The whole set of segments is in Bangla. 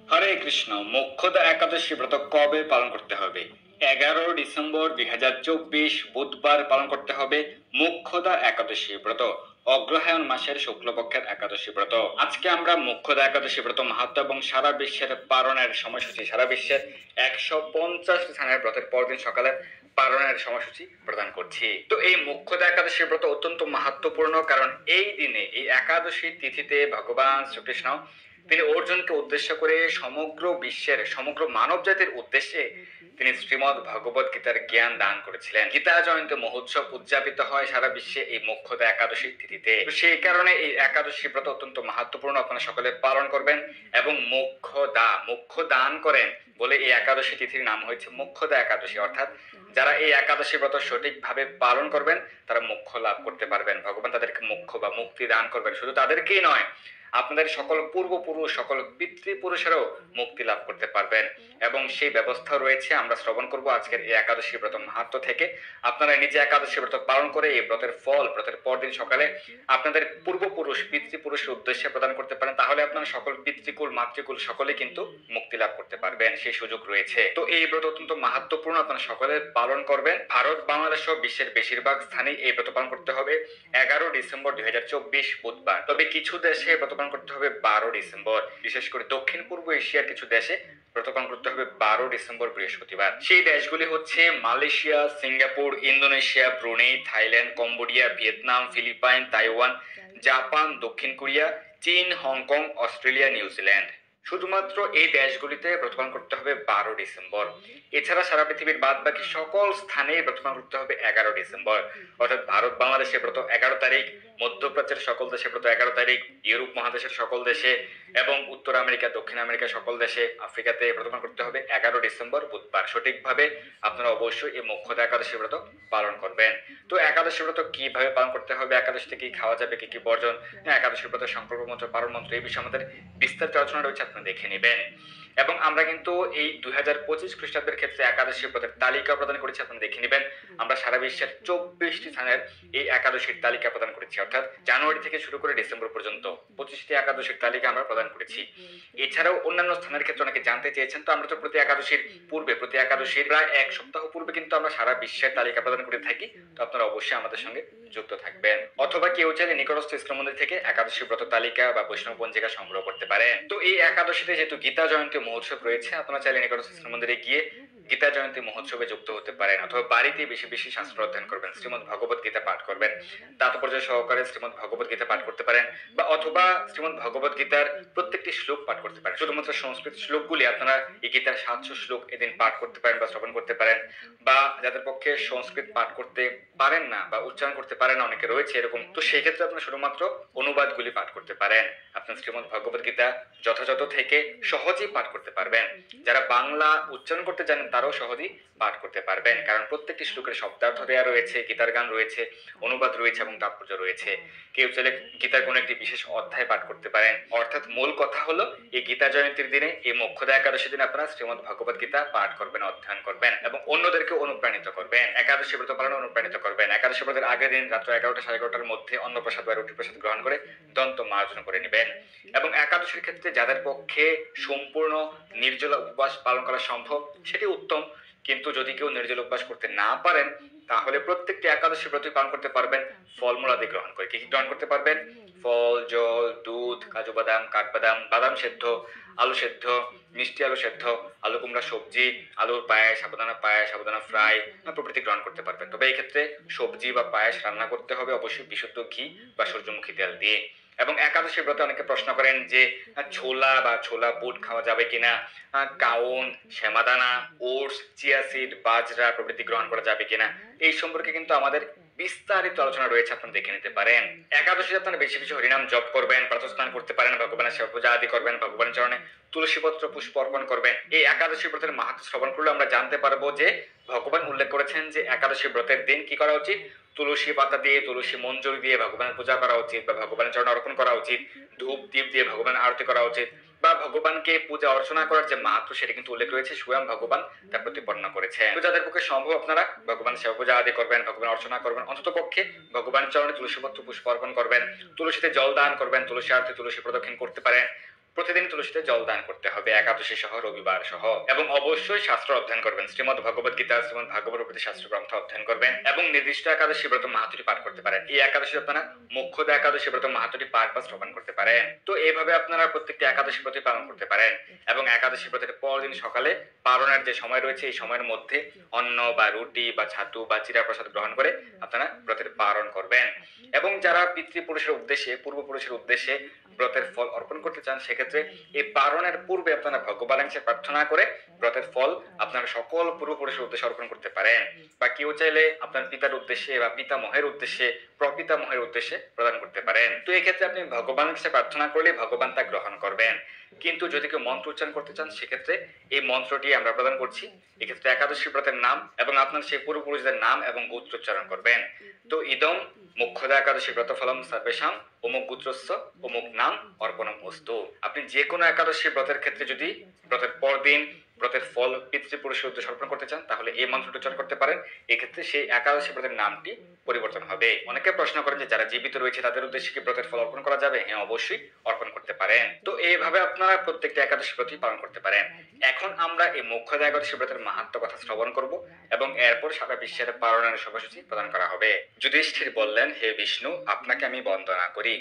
হরে কৃষ্ণ। মোক্ষদা একাদশী ব্রত কবে পালন করতে হবে? 11 ডিসেম্বর 2024 বুধবার পালন করতে হবে মোক্ষদা একাদশী ব্রত, অগ্রহায়ণ মাসের শুক্লপক্ষের একাদশী ব্রত। আজকে আমরা মোক্ষদা একাদশী ব্রত মাহাত্ম্য এবং সারা বিশ্বের পালনের সময়সূচি, সারা বিশ্বের 150 স্থানের ব্রতের পরদিন সকালে পালনের সময়সূচি প্রদান করছি। তো এই মোক্ষদা একাদশী ব্রত অত্যন্ত মাহাত্ম্যপূর্ণ, কারণ এই দিনে, এই একাদশী তিথিতে ভগবান শ্রীকৃষ্ণ তিনি অর্জুনকে উদ্দেশ্য করে সমগ্র বিশ্বের, সমগ্র মানব জাতির উদ্দেশ্যে তিনি শ্রীমদ্ ভগবত গীতার জ্ঞান দান করেছিলেন। গীতা জয়ন্তী মহোৎসব উদযাপিত হয় সারা বিশ্বে এই মোক্ষদা একাদশী তিথিতে। সেই কারণে এই একাদশী ব্রত অত্যন্ত মাহাত্ম্যপূর্ণ, আপনারা সকলে পালন করবেন এবং মোক্ষ দান করেন বলে এই একাদশী তিথির নাম হয়েছে মোক্ষদা একাদশী। অর্থাৎ যারা এই একাদশী ব্রত সঠিকভাবে পালন করবেন তারা মোক্ষ লাভ করতে পারবেন। ভগবান তাদেরকে মোক্ষ বা মুক্তি দান করবেন। শুধু তাদেরকেই নয়, আপনাদের সকল পূর্বপুরুষ, সকল পিতৃপুরুষেরাও মুক্তি লাভ করতে পারবেন এবং সেই ব্যবস্থা রয়েছে। আমরা শ্রবণ করব আজকের এই একাদশী ব্রত মাহাত্ম্য থেকে। আপনারা নিজে একাদশী ব্রত পালন করে এই ব্রতের ফল ব্রতের পরদিন সকালে আপনাদের পূর্বপুরুষ, পিতৃপুরুষের উদ্দেশ্যে প্রদান করতে পারেন। তাহলে আপনারা সকল পিতৃকুল, মাতৃকুল সকলে কিন্তু মুক্তি লাভ করতে পারবেন, সেই সুযোগ রয়েছে। তো এই ব্রত অত্যন্ত মাহাত্ম্যপূর্ণ, আপনারা সকলে পালন করবেন। ভারত, বাংলাদেশ সহ বিশ্বের বেশিরভাগ স্থানে এই ব্রত পালন করতে হবে 11 ডিসেম্বর 2024 বুধবার। তবে কিছু দেশে ব্রত পালন করতে হবে 12 ডিসেম্বর। বিশেষ করে দক্ষিণ পূর্ব এশিয়ার কিছু দেশে ব্রত পালন করতে হবে 12 ডিসেম্বর বৃহস্পতিবার। সেই দেশগুলি হচ্ছে Malaysia, Singapore, Indonesia, Brunei, Thailand, Cambodia, Vietnam, Philippines, Taiwan, Japan, দক্ষিণ কোরিয়া, চীন, হংকং, অস্ট্রেলিয়া, নিউজিল্যান্ড। শুধুমাত্র এই দেশগুলিতে ব্রত পালন করতে হবে 12 ডিসেম্বর। এছাড়া সারা পৃথিবীর বাদ বাকি সকল স্থানে ব্রত পালন করতে হবে 11 ডিসেম্বর। অর্থাৎ ভারত বাংলাদেশে ব্রত 11 তারিখ, মধ্যপ্রাচ্যের সকল দেশে ব্রত 11 তারিখ, ইউরোপ মহাদেশের সকল দেশে এবং উত্তর আমেরিকা, দক্ষিণ আমেরিকার সকল দেশে, আফ্রিকাতে ব্রত পালন করতে হবে 11 ডিসেম্বর বুধবার। সঠিকভাবে আপনারা অবশ্যই এই মোক্ষদা একাদশী ব্রত পালন করবেন। তো একাদশী ব্রত কিভাবে পালন করতে হবে, একাদশীতে কি খাওয়া যাবে, কি কি বর্জন, একাদশী ব্রত সংকল্প মন্ত্র, পালন মন্ত্র, এই বিষয়ে আমাদের বিস্তারিত আলোচনা রয়েছে, আপনারা দেখে নেবেন। এবং আমরা কিন্তু এই 2025 খ্রিস্টাব্দের ক্ষেত্রে একাদশী ব্রতের তালিকা প্রদান করেছি, আপনারা দেখে নেবেন। আমরা সারা বিশ্বের 24টি স্থানের এই একাদশীর তালিকা প্রদান করেছি। অর্থাৎ জানুয়ারি থেকে শুরু করে ডিসেম্বর পর্যন্ত 25টি একাদশীর তালিকা আমরা প্রদান করেছি। এছাড়াও অন্যান্য স্থানের ক্ষেত্রে অনেকে জানতে চেয়েছেন। তো আমরা তো প্রতি একাদশীর পূর্বে, প্রতি একাদশীর প্রায় এক সপ্তাহ পূর্বে কিন্তু আমরা সারা বিশ্বের তালিকা প্রদান করে থাকি। তো আপনারা অবশ্যই আমাদের সঙ্গে যুক্ত থাকবেন। অথবা কেউ চাইলে নিকটস্থ ইস্কন মন্দির থেকে একাদশী ব্রত তালিকা বা বৈষ্ণব পঞ্জিকা সংগ্রহ করতে পারেন। তো এই একাদশীতে যেহেতু গীতা জয়ন্তী মহোৎসব রয়েছে, আপনারা চাইলে নিকটস্থ ইস্কন মন্দিরে গিয়ে গীতা জয়ন্তী মহোৎসবে যুক্ত হতে পারেন। অথবা বাড়িতে বেশি বেশি শাস্ত্র অধ্যয়ন করবেন, শ্রীমদ্ ভগবত গীতা পাঠ করবেন, তাৎপর্য সহকারে শ্রীমদ্ ভগবত গীতা পাঠ করতে পারেন, বা অথবা শ্রীমদ্ ভগবত গীতার প্রত্যেকটি শ্লোক পাঠ করতে পারেন। শুধুমাত্র সংস্কৃত শ্লোকগুলি আপনারা এই গীতার 700 শ্লোক এদিন পাঠ করতে পারেন বা শ্রবণ করতে পারেন। বা যাদের পক্ষে সংস্কৃত পাঠ করতে পারেন না বা উচ্চারণ করতে পারেন না, অনেকে রয়েছে এরকম, তো সেই ক্ষেত্রে আপনারা শুধুমাত্র অনুবাদগুলি পাঠ করতে পারেন। আপনার শ্রীমদ্ ভগবত গীতা যথাযথ থেকে সহজেই পাঠ করতে পারবেন। যারা বাংলা উচ্চারণ করতে জানেন তারাও সহজেই পাঠ করতে পারবেন, কারণ প্রত্যেকটি শ্লোকের শব্দার্থ দেয়া রয়েছে, গীতার গান রয়েছে, অনুবাদ রয়েছে এবং তাৎপর্য রয়েছে। কেউ চাইলে গীতার কোনো একটি বিশেষ অধ্যায় পাঠ করতে পারেন। অর্থাৎ মূল কথা হলো এই গীতা জয়ন্তীর দিনে, এই মোক্ষদা একাদশী দিনে আপনারা শ্রীমদ্ ভগবত গীতা পাঠ করবেন, অধ্যয়ন করবেন এবং অন্যদেরকে অনুপ্রাণিত করবেন। একাদশী ব্রত পালনে অনুপ্রাণিত করবেন। একাদশী ব্রতের আগের দিন রাত্র 11টা সাড়ে 11টার মধ্যে অন্নপ্রসাদ বা রুটি প্রসাদ গ্রহণ করে দন্ত মার্জন করে নেবেন। এবং একাদশীর ক্ষেত্রে যাদের পক্ষে সম্পূর্ণ নির্জলা উপবাস পালন করা সম্ভব সেটি উত্তম, কিন্তু যদি কেউ নির্জল উপবাস করতে না পারেন তাহলে প্রত্যেকটি একাদশী ব্রত পালন করতে পারবেন ফলমূল আদি গ্রহণ করে। কি কি গ্রহণ করতে পারবেন? ফল, জল, দুধ, কাজু বাদাম, কাঠবাদাম, বাদাম সেদ্ধ, আলু সেদ্ধ, মিষ্টি আলু সেদ্ধ, আলু কুমড়া সবজি, আলুর পায়েস, সাবুদানা ফ্রাই প্রভৃতি গ্রহণ করতে পারবেন। তবে এই ক্ষেত্রে সবজি বা পায়েস রান্না করতে হবে অবশ্যই বিশুদ্ধ ঘি বা সূর্যমুখী তেল দিয়ে। এবং একাদশী ব্রতে অনেকে প্রশ্ন করেন যে ছোলা বা ছোলা বুট খাওয়া যাবে কিনা, কাউন, শ্যামাদানা, ওটস, চিয়া সিড, বাজরা প্রভৃতি গ্রহণ করা যাবে কিনা, এই সম্পর্কে কিন্তু আমাদের বিস্তারিত আলোচনা রয়েছে, আপনারা দেখে নিতে পারেন। একাদশীতে আপনারা বেশি বেশি হরিনাম জপ করবেন, প্রাতঃস্নান করতে পারেন, ভগবানের সেবা পূজা আদি করবেন, ভগবানের চরণে তুলসী পত্র পুষ্প অর্পণ করবেন। এই একাদশী ব্রতের মাহাত্ম্য শ্রবণ করলে আমরা জানতে পারবো যে ভগবান উল্লেখ করেছেন যে একাদশী ব্রতের দিন কি করা উচিত? তুলসী পাতা দিয়ে, তুলসী মঞ্জরি দিয়ে ভগবানের পূজা করা উচিত বা ভগবানের চরণে অর্পণ করা উচিত, ধূপ দীপ দিয়ে ভগবানের আরতি করা উচিত, বা ভগবানকে পূজা অর্চনা করার যে মাহাত্ম্য সেটা কিন্তু উল্লেখ রয়েছে, স্বয়ং ভগবান তা প্রতিপন্ন করেছেন। তো যাদের পক্ষে সম্ভব আপনারা ভগবানের সেবা পূজা আদি করবেন, ভগবান অর্চনা করবেন, অন্তত পক্ষে ভগবানের চরণে তুলসী পত্র পুষ্প অর্পণ করবেন, তুলসীতে জল দান করবেন, তুলসী আরতি, তুলসী প্রদক্ষিণ করতে পারেন। প্রতিদিন তুলসীতে জল দান করতে হবে, একাদশী সহ, রবিবার সহ। এবং অবশ্যই শাস্ত্র অধ্যয়ন করবেন, শ্রীমদ্ ভগবত গীতা, শ্রীমদ্ ভাগবত প্রতি শাস্ত্র গ্রন্থ অধ্যয়ন করবেন এবং নির্দিষ্ট একাদশী ব্রত মাহাত্ম্যটি পাঠ করতে পারেন। এই একাদশী আপনারা মোক্ষদা একাদশী ব্রত মাহাত্ম্যটি পাঠ বা শ্রবণ করতে পারেন। তো এইভাবে আপনারা প্রত্যেকটি একাদশী ব্রত পালন করতে পারেন এবং একাদশী ব্রতের পরদিন সকালে পারণের যে সময় রয়েছে এই সময়ের মধ্যে অন্ন বা রুটি বা ছাতু বা চিরা প্রসাদ গ্রহণ করে আপনারা ব্রতের পালন করবেন। এবং যারা পিতৃপুরুষের উদ্দেশ্যে, পূর্বপুরুষের উদ্দেশ্যে ব্রতের ফল অর্পণ করতে চান, সেক্ষেত্রে এই পারণের পূর্বে আপনারা ভগবানের কাছে প্রার্থনা করে ব্রতের ফল আপনারা সকল পূর্বপুরুষের উদ্দেশ্যে অর্পণ করতে পারেন। বা কেউ চাইলে আপনার পিতার উদ্দেশ্যে বা পিতামহের উদ্দেশ্যে, প্রপিতামহের উদ্দেশ্যে প্রদান করতে পারেন। তো এই ক্ষেত্রে আপনি ভগবানের কাছে প্রার্থনা করলে ভগবান তা গ্রহণ করবেন। কিন্তু যদি কেউ মন্ত্র উচ্চারণ করতে চান, সেক্ষেত্রে এই মন্ত্রটি আমরা প্রদান করছি। এক্ষেত্রে একাদশী ব্রতের নাম এবং আপনার সেই পূর্বপুরুষদের নাম এবং গোত্র উচ্চারণ করবেন। তো ইদম মোক্ষদা একাদশী ব্রত ফলম সর্বেশাম অমুক গোত্রস্য অমুক নাম অর্পণম অস্তু। আপনি যে কোনো একাদশী ব্রতের ক্ষেত্রে যদি ব্রতের পরদিন ব্রতের ফল পিতৃপুরুষের উদ্দেশ্যে অর্পণ করতে চান, তাহলে এই মন্ত্রটি উচ্চারণ করতে পারেন। এক্ষেত্রে সেই একাদশী ব্রতের নামটি পরিবর্তন হবে। অনেকে প্রশ্ন করেন যে যারা জীবিত রয়েছে তাদের উদ্দেশ্যে কি ব্রতের ফল অর্পণ করা যাবে? হ্যাঁ, অবশ্যই অর্পণ করতে পারেন। তো এইভাবে আপনারা প্রত্যেকটা একাদশী ব্রতই পালন করতে পারেন। এখন আমরা এই মোক্ষদা একাদশী ব্রতের মাহাত্ম্য কথা শ্রবণ করব এবং এরপর সারা বিশ্বের পালনের সময়সূচি প্রদান করা হবে। যুধিষ্ঠির বললেন, হে বিষ্ণু, আপনাকে আমি বন্দনা করি।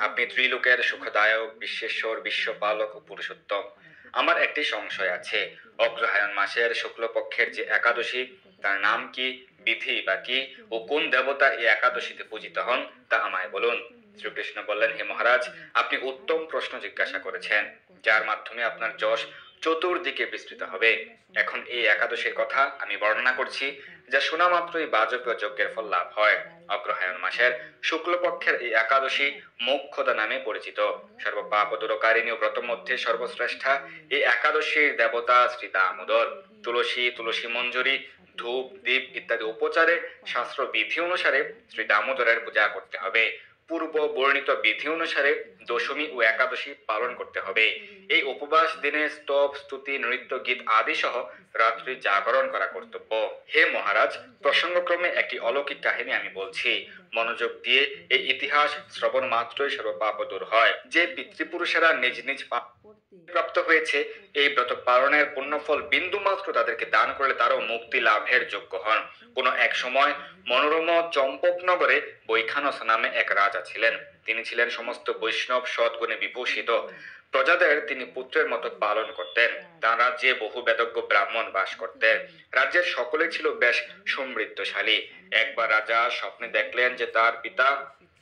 আপনি ত্রিলোকের সুখদায়ক, বিশ্বেশ্বর, বিশ্বপালক ও পুরুষোত্তম। আমার একটি সংশয় আছে, অগ্রহায়ণ মাসের শুক্লপক্ষের যে একাদশী, তার নাম কি, বিধি বা কি ও কোন দেবতা এই একাদশীতে পূজিত হন তা আমায় বলুন। শ্রীকৃষ্ণ বললেন, হে মহারাজ, আপনি উত্তম প্রশ্ন জিজ্ঞাসা করেছেন, যার মাধ্যমে আপনার যশ চতুর্দিকে বিস্তৃত হবে। এখন এই একাদশীর কথা আমি বর্ণনা করছি, যা শোনা মাত্রই বাজপেয় যজ্ঞের ফল লাভ হয়। অগ্রহায়ণ মাসের শুক্লপক্ষের এই একাদশী মোক্ষদা নামে পরিচিত। সর্বপাপ দূরকারিণী ও ব্রত মধ্যে সর্বশ্রেষ্ঠা এই একাদশীর দেবতা শ্রী দামোদর। তুলসী মঞ্জরি, ধূপ, দীপ ইত্যাদি উপচারে শাস্ত্র বিধি অনুসারে শ্রী দামোদরের পূজা করতে হবে। পূর্ব বর্ণিত বিধি অনুসারে দশমী ও একাদশী পালন করতে হবে। এই উপবাস দিনে স্তব, স্তুতি, নৃত্য, গীত আদি সহ রাত্রি জাগরণ করা কর্তব্য। হে মহারাজ, প্রসঙ্গক্রমে একটি অলৌকিক কাহিনী আমি বলছি, মনোযোগ দিয়ে এই ইতিহাস শ্রবণ মাত্রই সর্বপাপ দূর হয়। যে পিতৃপুরুষেরা নিজ নিজ পাপ প্রাপ্ত হয়েছে, এই ব্রত পালনের পুণ্যফল বিন্দু মাত্র তাদেরকে দান করলে তারও মুক্তি লাভের যোগ্য হন। কোন এক সময় মনোরম চম্পকনগরে বৈখানস নামে এক রাজা ছিলেন। তিনি ছিলেন সমস্ত বৈষ্ণব সদ্গুণে বিভূষিত। প্রজাদের তিনি পুত্রের মতো পালন করতেন। তার রাজ্যে বহু বেদজ্ঞ ব্রাহ্মণ বাস করতেন। রাজ্যের সকলে ছিল বেশ সমৃদ্ধশালী। একবার রাজা স্বপ্নে দেখলেন যে তার পিতা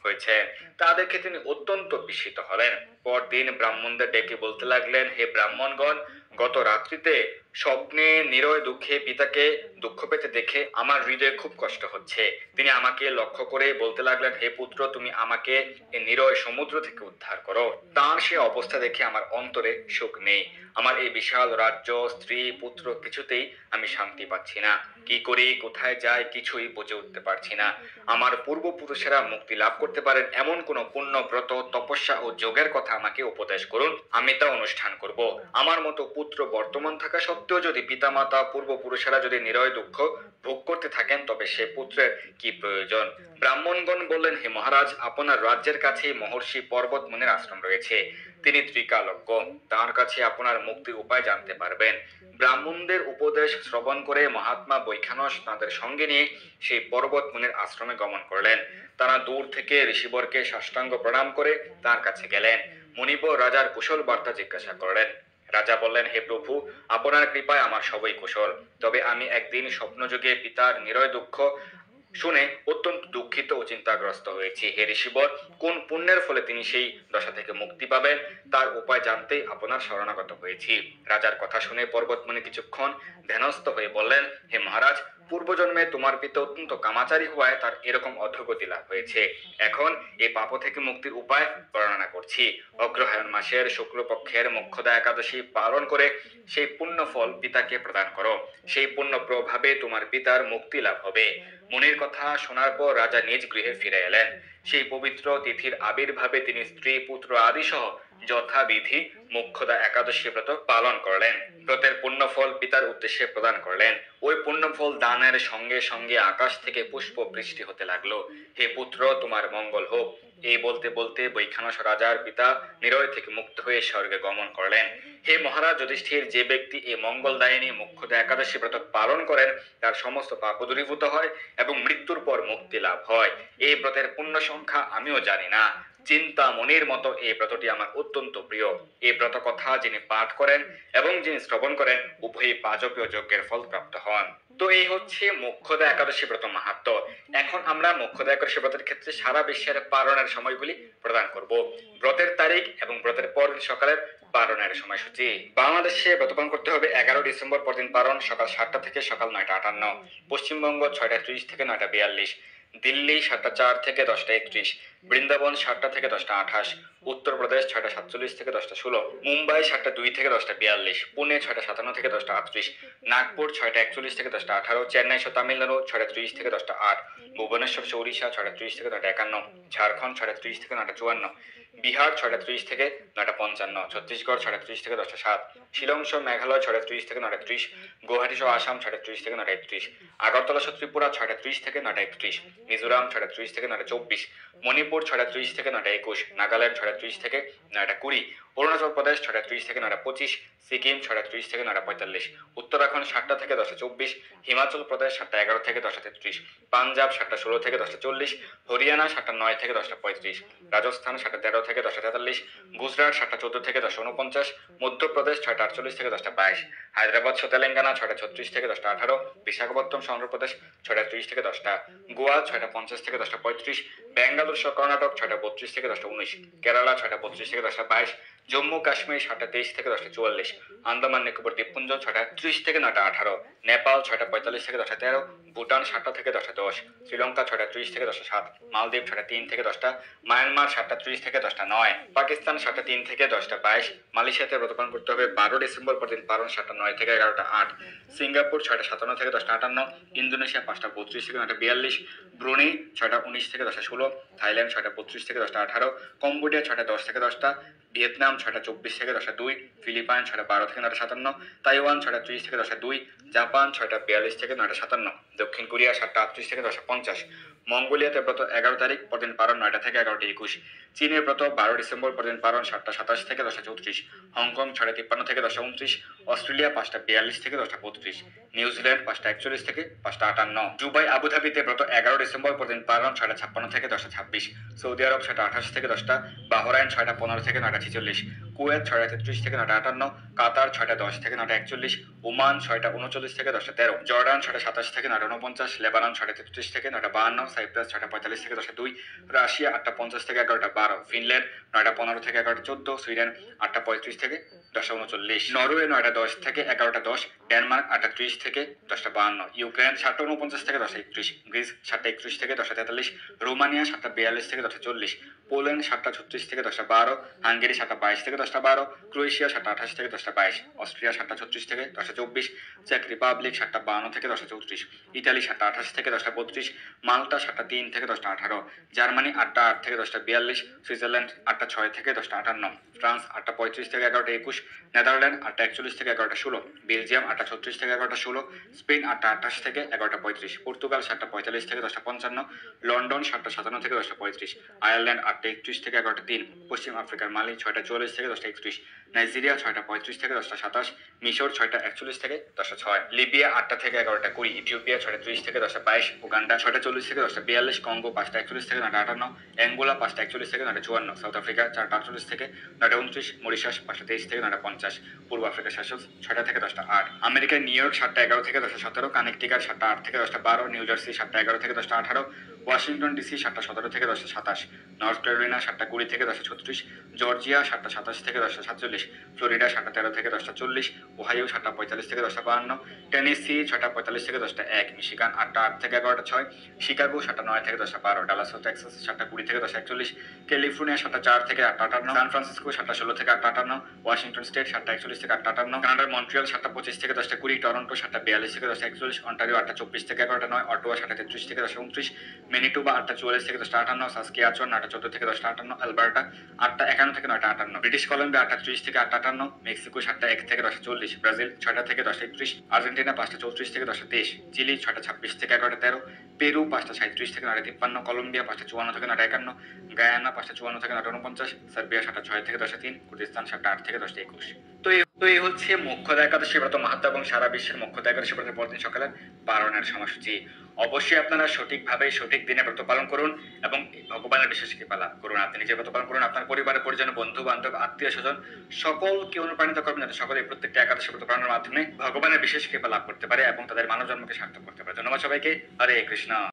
হয়েছে। তা দেখে তিনি অত্যন্ত বিস্মিত হলেন। পরদিন ব্রাহ্মণদের ডেকে বলতে লাগলেন, হে ব্রাহ্মণগণ, গত রাত্রিতে স্বপ্নে নিরয় দুঃখে পিতাকে দুঃখ পেতে দেখে আমার হৃদয়ে খুব কষ্ট হচ্ছে। তিনি আমাকে লক্ষ্য করে বলতে লাগলেন, হে পুত্র, তুমি আমাকে এই নিরয় সমুদ্র থেকে উদ্ধার করো। তার সে অবস্থা দেখে আমার অন্তরে সুখ নেই। আমার এই বিশাল রাজ্য, স্ত্রী, পুত্র কিছুতেই আমি শান্তি পাচ্ছি না। কি করি, কোথায় যাই, কিছুই বুঝে উঠতে পারছি না। আমার পূর্বপুরুষেরা মুক্তি লাভ করতে পারেন এমন কোন পুণ্য, ব্রত, তপস্যা ও যোগের কথা আমাকে উপদেশ করুন, আমি তা অনুষ্ঠান করব। আমার মতো পুত্র বর্তমান থাকা সত্ত্বেও যদি পিতামাতা, পূর্বপুরুষেরা যদি নিরয় দুঃখ ভোগ করতে থাকেন, তবে সে পুত্রের কি প্রয়োজন? ব্রাহ্মণগণ বললেন, হে মহারাজ, আপনার রাজ্যের কাছেই মহর্ষি পর্বত মুনির আশ্রম রয়েছে। তিনি ত্রিকালজ্ঞ, তার কাছে আপনার মুক্তির উপায় জানতে পারবেন। ব্রাহ্মণদের উপদেশ শ্রবণ করে মহাত্মা বৈখানস তাদের সঙ্গে নিয়ে সেই পর্বত মুনির আশ্রমে গমন করলেন। তারা দূর থেকে ঋষিবরকে সাষ্টাঙ্গ প্রণাম করে তার কাছে গেলেন। মুনিবর রাজার কুশল বার্তা জিজ্ঞাসা করলেন। রাজা বললেন, হে প্রভু, আপনার কৃপায় আমার সবই কুশল। তবে আমি একদিন স্বপ্নযোগে পিতার নিরয় দুঃখ শুনে অত্যন্ত দুঃখিত ও চিন্তাগ্রস্ত হয়েছি। হে ঋষিবর, কোন পুণ্যের ফলে তিনি সেই দশা থেকে মুক্তি পাবেন তার উপায় জানতে আপনার শরণাগত হয়েছি। রাজার কথা শুনে পর্বতমুনি কিছুক্ষণ ধ্যানস্থ হয়ে বললেন, হে মহারাজ, পূর্বজন্মে তোমার পিতা অত্যন্ত কামাচারী হওয়ায় তার এরকম অধোগতি লাভ হয়েছে। এখন এই পাপ থেকে মুক্তির উপায় বর্ণনা করছি। অগ্রহায়ণ মাসের শুক্লপক্ষের মোক্ষদা একাদশী পালন করে সেই পুণ্য ফল পিতাকে প্রদান করো। সেই পুণ্য প্রভাবে তোমার পিতার মুক্তি লাভ হবে। মুনির কথা শোনার পর রাজা নিজ গৃহে ফিরে এলেন। সেই পবিত্র তিথির আবির্ভাবে তিনি স্ত্রী, পুত্র আদি সহ যথাবিধি মোক্ষদা একাদশী ব্রত পালন করলেন। ব্রতের পুণ্যফল পিতার উদ্দেশ্যে প্রদান করলেন। ওই পুণ্যফল দানের সঙ্গে সঙ্গে আকাশ থেকে পুষ্প বৃষ্টি হতে লাগলো। হে পুত্র, তোমার মঙ্গল হোক। এই বলতে বলতে বৈখানস রাজার পিতা নিরয় থেকে মুক্ত হয়ে স্বর্গে গমন করলেন। হে মহারাজ যুধিষ্ঠির, যে ব্যক্তি এই মঙ্গলদায়িনী মোক্ষদা একাদশী ব্রত পালন করেন তার সমস্ত পাপ দূরীভূত হয় এবং মৃত্যুর পর মুক্তি লাভ হয়। এই ব্রতের পুণ্য সংখ্যা আমিও জানি না। চিন্তামণির মতো এই ব্রতটি আমার অত্যন্ত প্রিয়। এই ব্রত কথা যিনি পাঠ করেন এবং যিনি শ্রবণ করেন উভয়ই বাজপেয় যজ্ঞের ফল প্রাপ্ত হন। তো এই হচ্ছে মোক্ষদা একাদশী ব্রত মাহাত্ম্য। এখন আমরা মোক্ষদা একাদশী ব্রতের ক্ষেত্রে সারা বিশ্বের পালনের সময়গুলি প্রদান করব। ব্রতের তারিখ এবং ব্রতের পরের সকালের পালনের সময়সূচি। বাংলাদেশে ব্রত পালন করতে হবে 11 ডিসেম্বর পরদিন পালন সকাল 7টা থেকে সকাল 9টা 58। পশ্চিমবঙ্গ 6টা 30 থেকে 9টা 42। দিল্লি 7টা 4 থেকে 10টা 31। বৃন্দাবন 7টা থেকে 10টা 28। উত্তরপ্রদেশ 6টা 47 থেকে 10টা 16। মুম্বাই 7টা 2 থেকে 10টা 42। পুনে 6টা 57 থেকে 10টা 38। নাগপুর 6টা 41 থেকে 10টা 18। চেন্নাই সহ তামিলনাড়ু 6টা 30 থেকে 10টা 8। ভুবনেশ্বর সহ উড়িষ্যা 6টা 30 থেকে 9টা 51। ঝাড়খণ্ড 6টা 30 থেকে 9টা 54। বিহার 6টা 30 থেকে 9টা 55। ছত্তিশগড় 6টা 30 থেকে 10টা 7। শিলং সহ মেঘালয় 6টা 30 থেকে 9টা 30। গুয়াহাটি সহ আসাম 6টা 30 থেকে 9টা 31। আগরতলা সহ ত্রিপুরা 6টা 30 থেকে 9টা 31। মিজোরাম 6টা 30 থেকে 9টা 24। মণিপুর 6টা 30 থেকে 9টা 21। নাগাল্যান্ড 6টা 30 থেকে 9টা 20। অরুণাচল প্রদেশ 6টা 30 থেকে 9টা 25। সিকিম 6টা 30 থেকে 9টা 45। উত্তরাখণ্ড 7টা থেকে 10টা 24। হিমাচল প্রদেশ 7টা 11 থেকে 10টা 33। পাঞ্জাব 7টা 16 থেকে 10টা 40। হরিয়ানা 7টা 9 থেকে 10টা 35। রাজস্থান 7টা 13 থেকে 10টা 43। গুজরাট 7টা 14 থেকে 10টা 49। মধ্যপ্রদেশ 6টা 48 থেকে 10টা 22। হায়দ্রাবাদ সহ তেলেঙ্গানা 6টা 36 থেকে 10টা 18। বিশাখাপত্তনম সহ অন্ধ্রপ্রদেশ 6টা 30 থেকে 10টা। গোয়া 6টা 50 থেকে 10টা 35। বেঙ্গালুরু সহ কর্ণাটক 6টা 32 থেকে 10টা 19। কেরালা 6টা 32 থেকে 10টা 22। জম্মু কাশ্মীর 7টা 23 থেকে 10টা 44। আন্দামান নিকোবর দ্বীপপুঞ্জ 6টা 30 থেকে 9টা 18। নেপাল 6টা 45 থেকে 10টা 13। ভুটান 7টা থেকে 10টা 10। শ্রীলঙ্কা 6টা 30 থেকে 10টা 7। মালদ্বীপ 6টা 3 থেকে 10টা। মায়ানমার 7টা 30 থেকে 10টা 9। পাকিস্তান 7টা 3 থেকে 10টা 22। মালয়েশিয়াতে ব্রত পালন করতে হবে 12 ডিসেম্বর পরদিন পালন 7টা 9 থেকে 11টা 8। সিঙ্গাপুর 6টা 57 থেকে 10টা 58। ইন্দোনেশিয়া 5টা 32 থেকে 9টা 42। ব্রুনেই 6টা 19 থেকে 10টা 16। থাইল্যান্ড 6টা 32 থেকে 10টা 18। কম্বোডিয়া 6টা 10 থেকে 10টা। ভিয়েতনাম 6টা 24 থেকে 10টা 2। ফিলিপাইন 6টা 12 থেকে 9টা 57। তাইওয়ান 6টা 30 থেকে 10টা 2। জাপান 6টা 42 থেকে 9টা 57। দক্ষিণ কোরিয়া 7টা 38 থেকে 10টা 50। মঙ্গোলিয়াতে ব্রত 11 তারিখ পরদিন পালন 9টা থেকে 11টা 21। চীনের ব্রত 12 ডিসেম্বর পরদিন পালন 7টা 27 থেকে 10টা 34। হংকং 6টা 53 থেকে 10টা 29। অস্ট্রেলিয়া 5টা 42 থেকে 10টা 32। নিউজিল্যান্ড 5টা 41 থেকে 5টা 58। দুবাই আবুধাবিতে ব্রত 11 ডিসেম্বর পরদিন পালন 6টা 56 থেকে 10টা 26। সৌদি আরব 6টা 28 থেকে 10টা। বাহরাইন 6টা 15 থেকে 9টা 46। কুয়েত 6টা 33 থেকে 9টা 58। কাতার 6টা 10 থেকে 9টা 41। ওমান 6টা 39 থেকে 10টা 13। জর্ডান 6টা 27 থেকে 9টা 49। লেবানন 6টা 33 থেকে 9টা 52। সাইপ্রাস 6টা 45 থেকে 10টা 2। রাশিয়া 8টা 50 থেকে 11টা 12। ফিনল্যান্ড 9টা 15 থেকে 11টা 14। সুইডেন 8টা 35 থেকে 10টা 39। নরওয়ে 9টা 10 থেকে 11টা 10। ডেনমার্ক 8টা 30 থেকে 10টা 52। ইউক্রেন 7টা 49 থেকে 10টা 31। গ্রিস 7টা 31 থেকে 10টা 43। রোমানিয়া 7টা 42 থেকে 10টা 40। পোল্যান্ড 7টা 36 থেকে 10টা 12। হাঙ্গেরি 7টা 22 থেকে 10টা 12। ক্রোয়েশিয়া 7টা 28 থেকে 10টা 22। অস্ট্রিয়া 7টা 36 থেকে 10টা 24। চেক রিপাবলিক 7টা 52 থেকে 10টা 34। ইতালি 7টা 28 থেকে 10টা 32। মাল্টা 7টা 3 থেকে 10টা 18। জার্মানি 8টা 8 থেকে 10টা 42। সুইজারল্যান্ড 8টা 6 থেকে 10টা 58। ফ্রান্স 8টা 35 থেকে 11টা 21। নেদারল্যান্ড 8টা 41 থেকে 11টা 16। বেলজিয়াম 8টা 36 থেকে 11টা 16। স্পেন 8টা 28 থেকে 11টা 35। পর্তুগাল 7টা 45 থেকে 10টা 55। লন্ডন 7টা 57 থেকে 10টা 35। আয়ারল্যান্ড 8টা 31 থেকে 11টা 3। পশ্চিম আফ্রিকার মালি 6টা 44 থেকে 10টা 31। নাইজেরিয়া 6টা 35 থেকে 10টা 27। মিশর 6টা 41 থেকে 10টা 6। লিবিয়া 8টা থেকে 11টা 20। ইথিওপিয়া 6টা 30 থেকে 10টা 22। উগান্ডা 6টা 40 থেকে 10টা 42। কঙ্গো 5টা 41 থেকে 9টা 58। অ্যাঙ্গোলা 5টা 41 থেকে 9টা 54। সাউথ আফ্রিকা 4টা 48 থেকে 9টা 29। মরিশাস 5টা 23 থেকে 9টা 50। পূর্ব আফ্রিকা সেশলস 6টা থেকে 10টা 8। আমেরিকার নিউ ইয়র্ক 7টা 11 থেকে 10টা 17। কানেকটিকাট 7টা 8 থেকে 10টা 12। নিউ জার্সি 7টা 11 থেকে 10টা 18। ওয়াশিংটন ডিসি 7টা 17 থেকে 10টা 27। নর্থ ক্যারোলিনা 7টা 20 থেকে 10টা 36। জর্জিয়া 7টা 27 থেকে 10টা 47। ফ্লোরিডা 7টা 13 থেকে 10টা 40। ওহাইও 7টা 45 থেকে 10টা 52। টেনেসি 6টা 45 থেকে 10টা 1। মিশিগান 8টা 8 থেকে 11টা 6। শিকাগো 7টা 9 থেকে 10টা 12। ডালাস টেক্সাস 7টা 20 থেকে 10টা 41। ক্যালিফোর্নিয়া 7টা 4 থেকে 8টা 58। সান ফ্রান্সিসকো 7টা 16 থেকে 8টা 58। ওয়াশিংটন স্টেট 7টা 41 থেকে 8টা 58। কানাডার মন্ট্রিয়াল 7টা 25 থেকে 10টা 20। টরন্টো 7টা 42 থেকে 10টা 41। অন্টারিও 8টা 24 থেকে 11টা 9। অটোয়া 7টা 33 থেকে 10টা 29। ম্যানিটোবা 8:44 থেকে 10:58, সাসকিয়াচুয়ান 9:14 থেকে 10:58, অ্যালবার্টা 8:51 থেকে 9:58, ব্রিটিশ কলম্বিয়া 8:30 থেকে 8:58, মেক্সিকো 7:01 থেকে 10:40, ব্রাজিল 6টা থেকে 10:31, আর্জেন্টিনা 5:34 থেকে 10:23, চিলি 6:26 থেকে 11:13, পেরু 5:37 থেকে 9:53, কলম্বিয়া 5:54 থেকে 9:51, গায়ানা 5:54 থেকে 9:49, সার্বিয়া 7:06 থেকে 10:03, কুর্দিস্তান 7:08 থেকে 10:21। তো এই হচ্ছে মোক্ষদা একাদশী ব্রত মাহাত্ম্য এবং সারা বিশ্বের মোক্ষদা একাদশী ব্রতের পরদিন সকালে পালনের সময়সূচি। অবশ্যই আপনারা সঠিকভাবে সঠিক দিনে ব্রত পালন করুন এবং ভগবানের বিশেষ কৃপা লাভ করুন। আপনি নিজে ব্রত পালন করুন, আপনার পরিবারের পরিজন, বন্ধু বান্ধব, আত্মীয় স্বজন সকলকে অনুপ্রাণিত করবেন যাতে সকলে প্রত্যেকটা একাদশী ব্রত পালনের মাধ্যমে ভগবানের বিশেষ কৃপা লাভ করতে পারে এবং তাদের মানব জন্মকে সার্থক করতে পারে। ধন্যবাদ সবাইকে। হরে কৃষ্ণ।